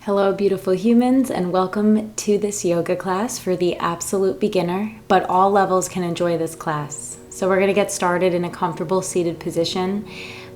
Hello, beautiful humans, and welcome to this yoga class for the absolute beginner, but all levels can enjoy this class. So we're going to get started in a comfortable seated position.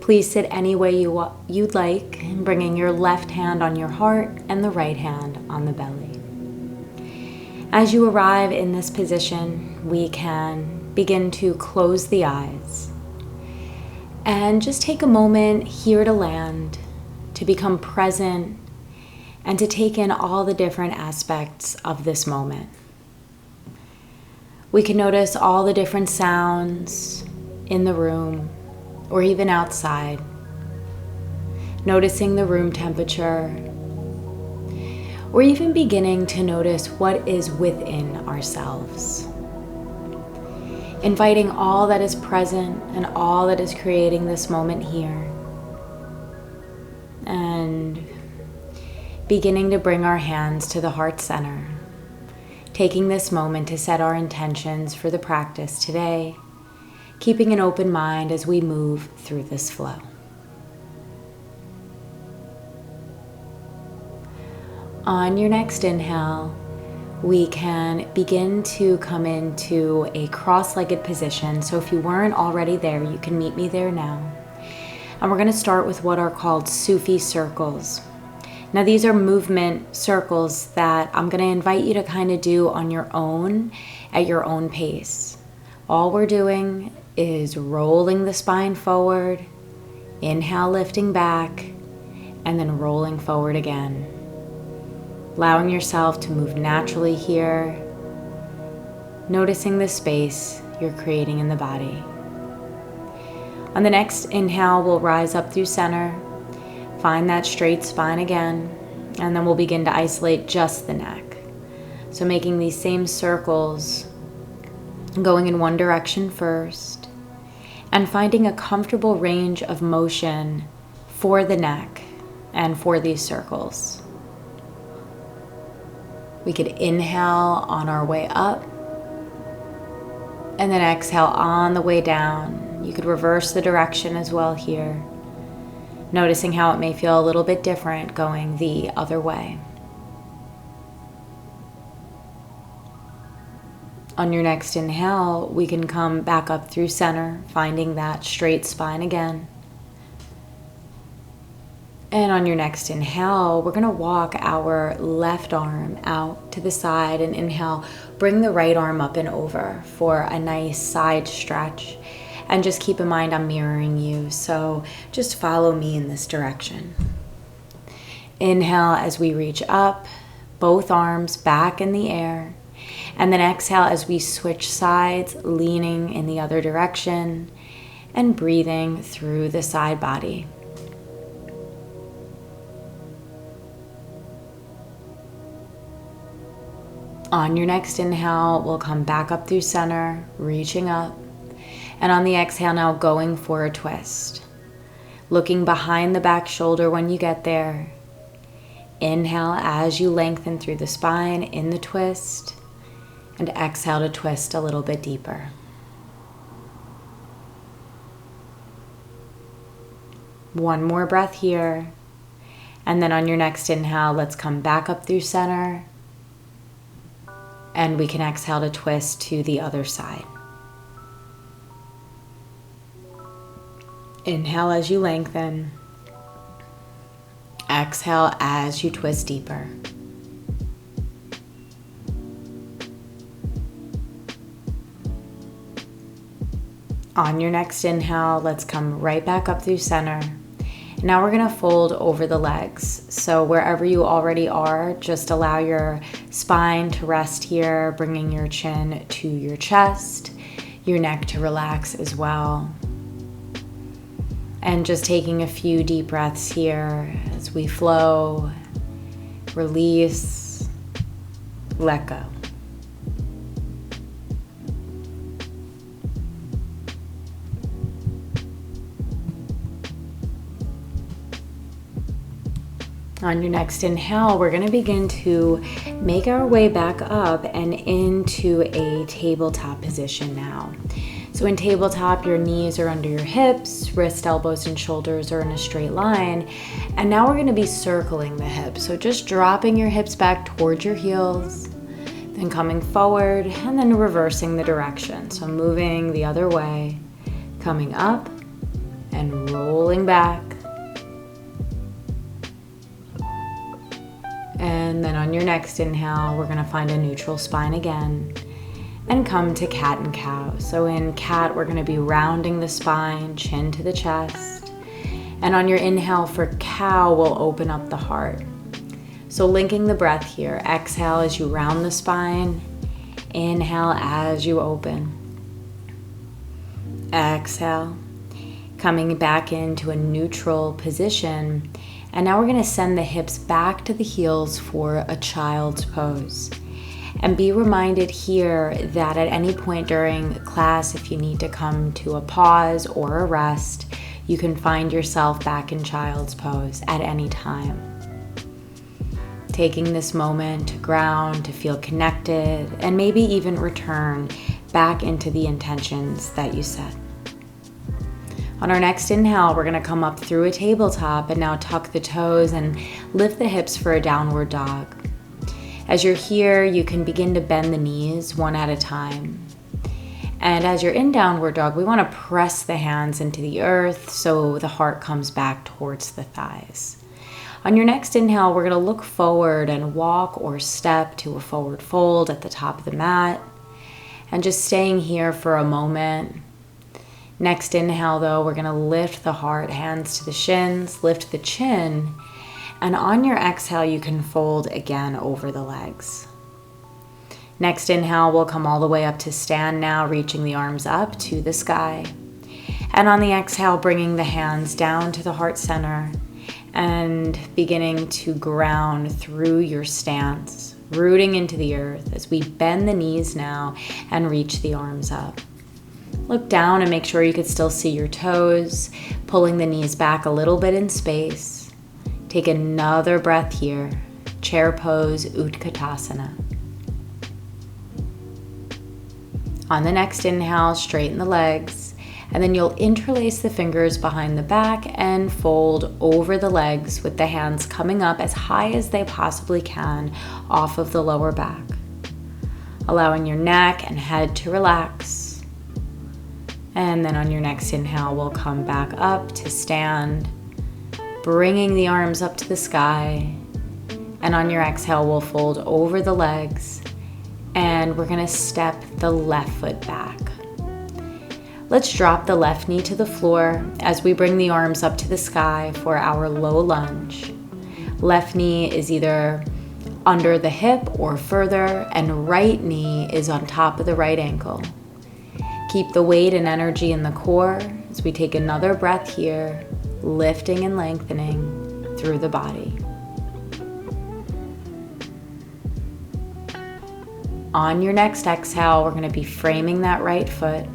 Please sit any way you'd like, bringing your left hand on your heart and the right hand on the belly. As you arrive in this position, we can begin to close the eyes and just take a moment here to land, to become present, and to take in all the different aspects of this moment. We can notice all the different sounds in the room or even outside, noticing the room temperature, or even beginning to notice what is within ourselves. Inviting all that is present and all that is creating this moment here, and beginning to bring our hands to the heart center, taking this moment to set our intentions for the practice today, keeping an open mind as we move through this flow. On your next inhale, we can begin to come into a cross-legged position. So if you weren't already there, you can meet me there now. And we're going to start with what are called Sufi circles. Now these are movement circles that I'm going to invite you to kind of do on your own, at your own pace. All we're doing is rolling the spine forward, inhale lifting back, and then rolling forward again. Allowing yourself to move naturally here, noticing the space you're creating in the body. On the next inhale, we'll rise up through center. Find that straight spine again, and then we'll begin to isolate just the neck. So making these same circles, going in one direction first, and finding a comfortable range of motion for the neck and for these circles. We could inhale on our way up, and then exhale on the way down. You could reverse the direction as well here, noticing how it may feel a little bit different going the other way. On your next inhale, we can come back up through center, finding that straight spine again. And on your next inhale, we're going to walk our left arm out to the side and inhale, bring the right arm up and over for a nice side stretch. And just keep in mind I'm mirroring you, so just follow me in this direction. Inhale as we reach up, both arms back in the air. And then exhale as we switch sides, leaning in the other direction and breathing through the side body. On your next inhale, we'll come back up through center, reaching up. And on the exhale now, going for a twist. Looking behind the back shoulder when you get there. Inhale as you lengthen through the spine in the twist. And exhale to twist a little bit deeper. One more breath here. And then on your next inhale, let's come back up through center. And we can exhale to twist to the other side. Inhale as you lengthen. Exhale as you twist deeper. On your next inhale, let's come right back up through center. Now we're going to fold over the legs. So wherever you already are, just allow your spine to rest here, bringing your chin to your chest, your neck to relax as well. And just taking a few deep breaths here as we flow, release, let go. On your next inhale, we're going to begin to make our way back up and into a tabletop position now. So in tabletop, your knees are under your hips, wrists, elbows, and shoulders are in a straight line. And now we're gonna be circling the hips. So just dropping your hips back towards your heels, then coming forward, and then reversing the direction. So moving the other way, coming up and rolling back. And then on your next inhale, we're gonna find a neutral spine again and come to cat and cow. So in cat, we're gonna be rounding the spine, chin to the chest. And on your inhale for cow, we'll open up the heart. So linking the breath here. Exhale as you round the spine. Inhale as you open. Exhale. Coming back into a neutral position. And now we're gonna send the hips back to the heels for a child's pose. And be reminded here that at any point during class, if you need to come to a pause or a rest, you can find yourself back in child's pose at any time. Taking this moment to ground, to feel connected, and maybe even return back into the intentions that you set. On our next inhale, we're gonna come up through a tabletop and now tuck the toes and lift the hips for a downward dog. As you're here, you can begin to bend the knees one at a time. And as you're in downward dog, we wanna press the hands into the earth so the heart comes back towards the thighs. On your next inhale, we're gonna look forward and walk or step to a forward fold at the top of the mat. And just staying here for a moment. Next inhale though, we're gonna lift the heart, hands to the shins, lift the chin. And on your exhale, you can fold again over the legs. Next inhale, we'll come all the way up to stand now, reaching the arms up to the sky. And on the exhale, bringing the hands down to the heart center and beginning to ground through your stance, rooting into the earth as we bend the knees now and reach the arms up. Look down and make sure you can still see your toes, pulling the knees back a little bit in space. Take another breath here, chair pose, Utkatasana. On the next inhale, straighten the legs, and then you'll interlace the fingers behind the back and fold over the legs with the hands coming up as high as they possibly can off of the lower back. Allowing your neck and head to relax. And then on your next inhale, we'll come back up to stand, bringing the arms up to the sky. And on your exhale, we'll fold over the legs and we're gonna step the left foot back. Let's drop the left knee to the floor as we bring the arms up to the sky for our low lunge. Left knee is either under the hip or further, and right knee is on top of the right ankle. Keep the weight and energy in the core as we take another breath here, lifting and lengthening through the body. On your next exhale, we're going to be framing that right foot.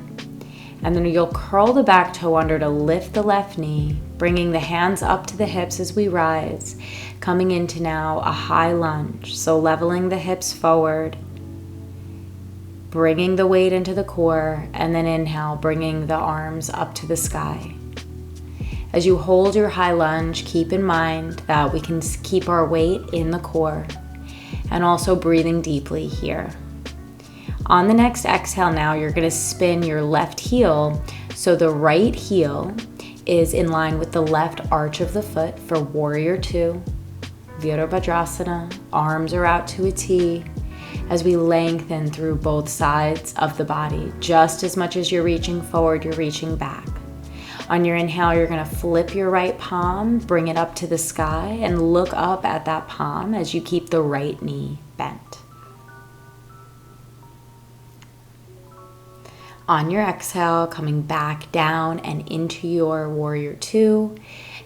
And then you'll curl the back toe under to lift the left knee, bringing the hands up to the hips as we rise, coming into now a high lunge. So leveling the hips forward, bringing the weight into the core, and then inhale, bringing the arms up to the sky. As you hold your high lunge, keep in mind that we can keep our weight in the core and also breathing deeply here. On the next exhale now, you're going to spin your left heel so the right heel is in line with the left arch of the foot for Warrior Two. Virabhadrasana, arms are out to a T as we lengthen through both sides of the body. Just as much as you're reaching forward, you're reaching back. On your inhale, you're going to flip your right palm, bring it up to the sky, and look up at that palm as you keep the right knee bent. On your exhale, coming back down and into your Warrior Two.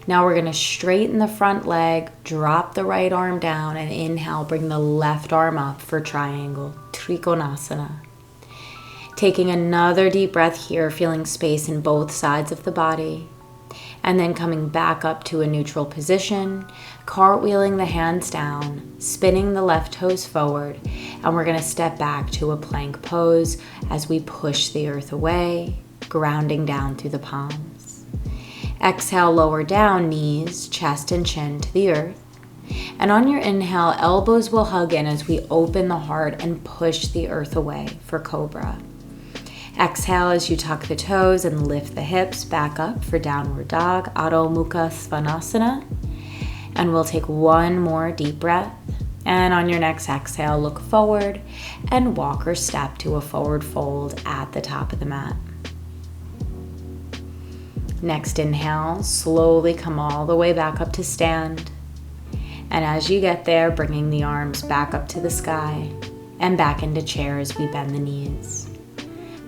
Now we're going to straighten the front leg, drop the right arm down, and inhale, bring the left arm up for triangle, Trikonasana. Taking another deep breath here, feeling space in both sides of the body. And then coming back up to a neutral position, cartwheeling the hands down, spinning the left toes forward, and we're going to step back to a plank pose as we push the earth away, grounding down through the palms. Exhale, lower down, knees, chest, and chin to the earth. And on your inhale, elbows will hug in as we open the heart and push the earth away for cobra. Exhale as you tuck the toes and lift the hips back up for downward dog, Adho Mukha Svanasana. And we'll take one more deep breath. And on your next exhale, look forward and walk or step to a forward fold at the top of the mat. Next inhale, slowly come all the way back up to stand. And as you get there, bringing the arms back up to the sky and back into chair as we bend the knees.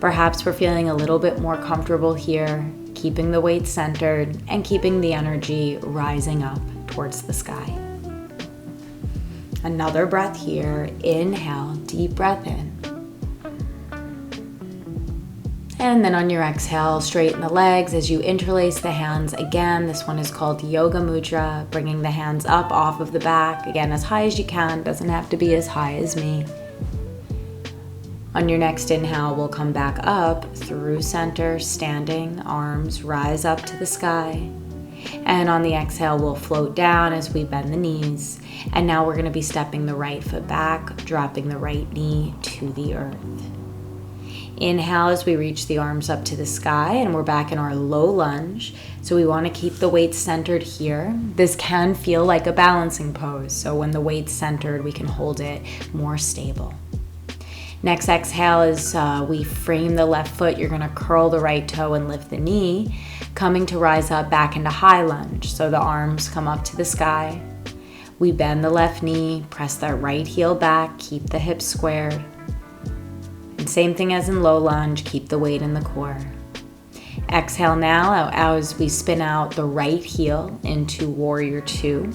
Perhaps we're feeling a little bit more comfortable here, keeping the weight centered and keeping the energy rising up towards the sky. Another breath here. Inhale, deep breath in. And then on your exhale, straighten the legs as you interlace the hands. Again, this one is called Yoga Mudra, bringing the hands up off of the back. Again, as high as you can, doesn't have to be as high as me. On your next inhale, we'll come back up through center, standing, arms rise up to the sky. And on the exhale, we'll float down as we bend the knees. And now we're going to be stepping the right foot back, dropping the right knee to the earth. Inhale as we reach the arms up to the sky, and we're back in our low lunge. So we want to keep the weight centered here. This can feel like a balancing pose. So when the weight's centered, we can hold it more stable. Next exhale as we frame the left foot, you're going to curl the right toe and lift the knee, coming to rise up back into high lunge. So the arms come up to the sky. We bend the left knee, press that right heel back, keep the hips squared. And same thing as in low lunge, keep the weight in the core. Exhale now as we spin out the right heel into warrior two.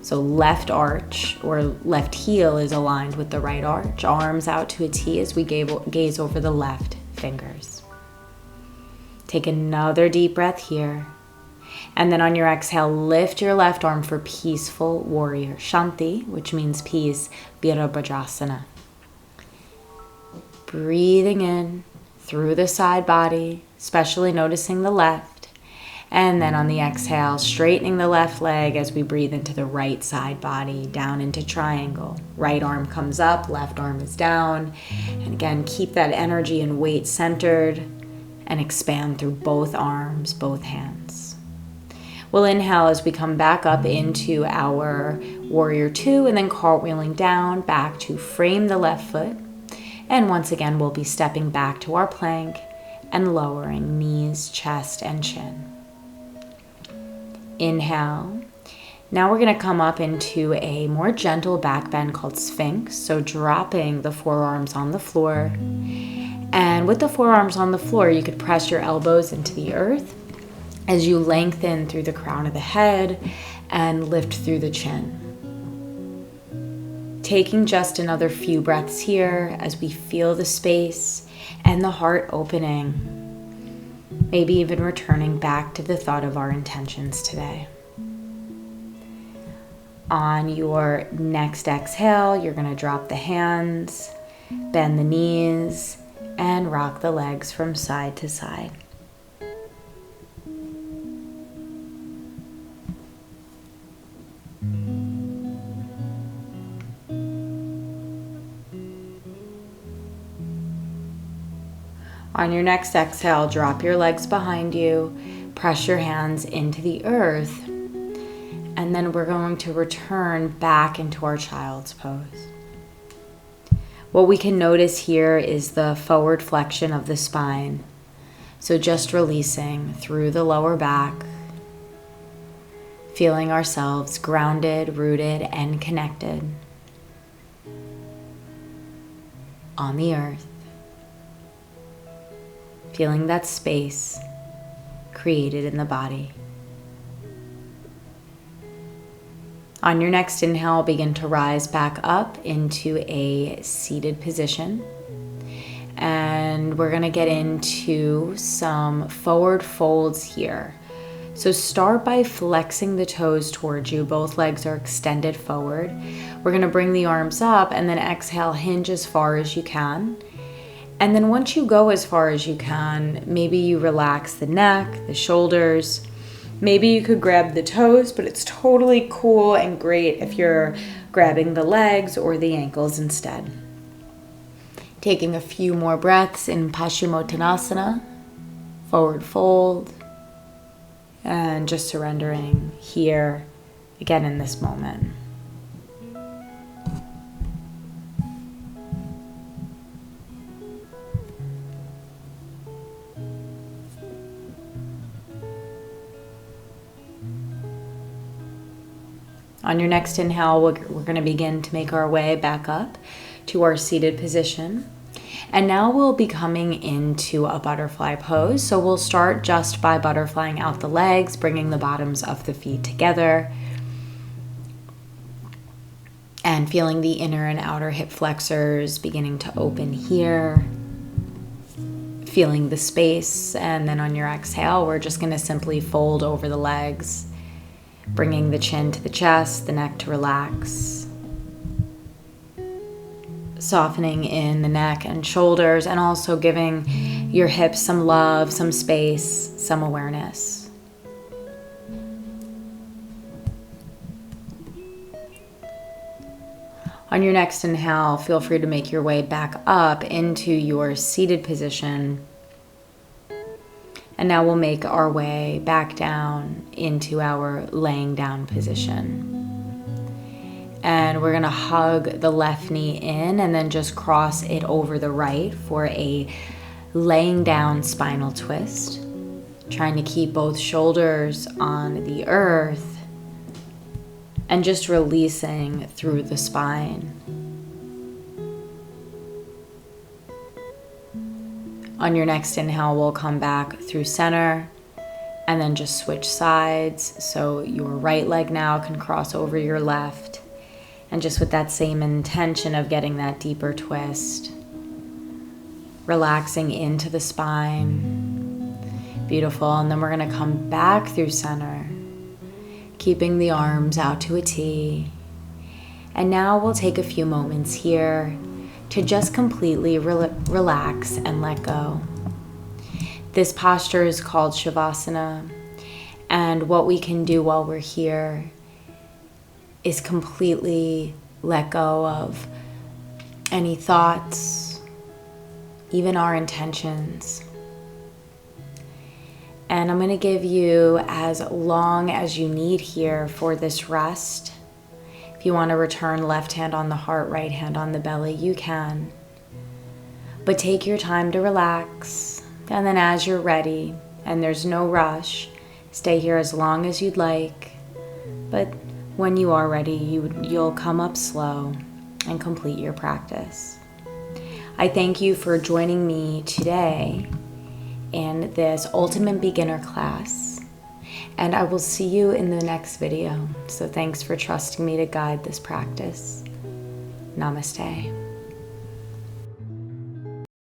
So left arch or left heel is aligned with the right arch. Arms out to a T as we gaze over the left fingers. Take another deep breath here. And then on your exhale, lift your left arm for peaceful warrior. Shanti, which means peace, Virabhadrasana. Breathing in through the side body, especially noticing the left. And then on the exhale, straightening the left leg as we breathe into the right side body, down into triangle. Right arm comes up, left arm is down. And again, keep that energy and weight centered and expand through both arms, both hands. We'll inhale as we come back up into our warrior two and then cartwheeling down back to frame the left foot. And once again, we'll be stepping back to our plank and lowering knees, chest, and chin. Inhale. Now we're going to come up into a more gentle back bend called Sphinx. So dropping the forearms on the floor. And with the forearms on the floor, you could press your elbows into the earth as you lengthen through the crown of the head and lift through the chin. Taking just another few breaths here as we feel the space and the heart opening. Maybe even returning back to the thought of our intentions today. On your next exhale, you're going to drop the hands, bend the knees, and rock the legs from side to side. On your next exhale, drop your legs behind you, press your hands into the earth, and then we're going to return back into our child's pose. What we can notice here is the forward flexion of the spine. So just releasing through the lower back, feeling ourselves grounded, rooted, and connected on the earth. Feeling that space created in the body. On your next inhale, begin to rise back up into a seated position. And we're going to get into some forward folds here. So start by flexing the toes towards you. Both legs are extended forward. We're going to bring the arms up and then exhale, hinge as far as you can. And then once you go as far as you can, maybe you relax the neck, the shoulders. Maybe you could grab the toes, but it's totally cool and great if you're grabbing the legs or the ankles instead. Taking a few more breaths in Paschimottanasana, forward fold, and just surrendering here, again in this moment. On your next inhale, we're going to begin to make our way back up to our seated position. And now we'll be coming into a butterfly pose. So we'll start just by butterflying out the legs, bringing the bottoms of the feet together, and feeling the inner and outer hip flexors beginning to open here. Feeling the space. And then on your exhale, we're just going to simply fold over the legs, bringing the chin to the chest, the neck to relax. Softening in the neck and shoulders, and also giving your hips some love, some space, some awareness. On your next inhale, feel free to make your way back up into your seated position. And now we'll make our way back down into our laying down position. And we're going to hug the left knee in and then just cross it over the right for a laying down spinal twist. Trying to keep both shoulders on the earth and just releasing through the spine. On your next inhale, we'll come back through center and then just switch sides. So your right leg now can cross over your left. And just with that same intention of getting that deeper twist, relaxing into the spine. Beautiful. And then we're going to come back through center, keeping the arms out to a T. And now we'll take a few moments here to just completely relax and let go. This posture is called Shavasana, and what we can do while we're here is completely let go of any thoughts, even our intentions. And I'm going to give you as long as you need here for this rest. If you want to return left hand on the heart, right hand on the belly, you can. But take your time to relax. And then as you're ready, and there's no rush, stay here as long as you'd like. But when you are ready, you'll come up slow and complete your practice. I thank you for joining me today in this Ultimate Beginner class. And I will see you in the next video. So thanks for trusting me to guide this practice. Namaste.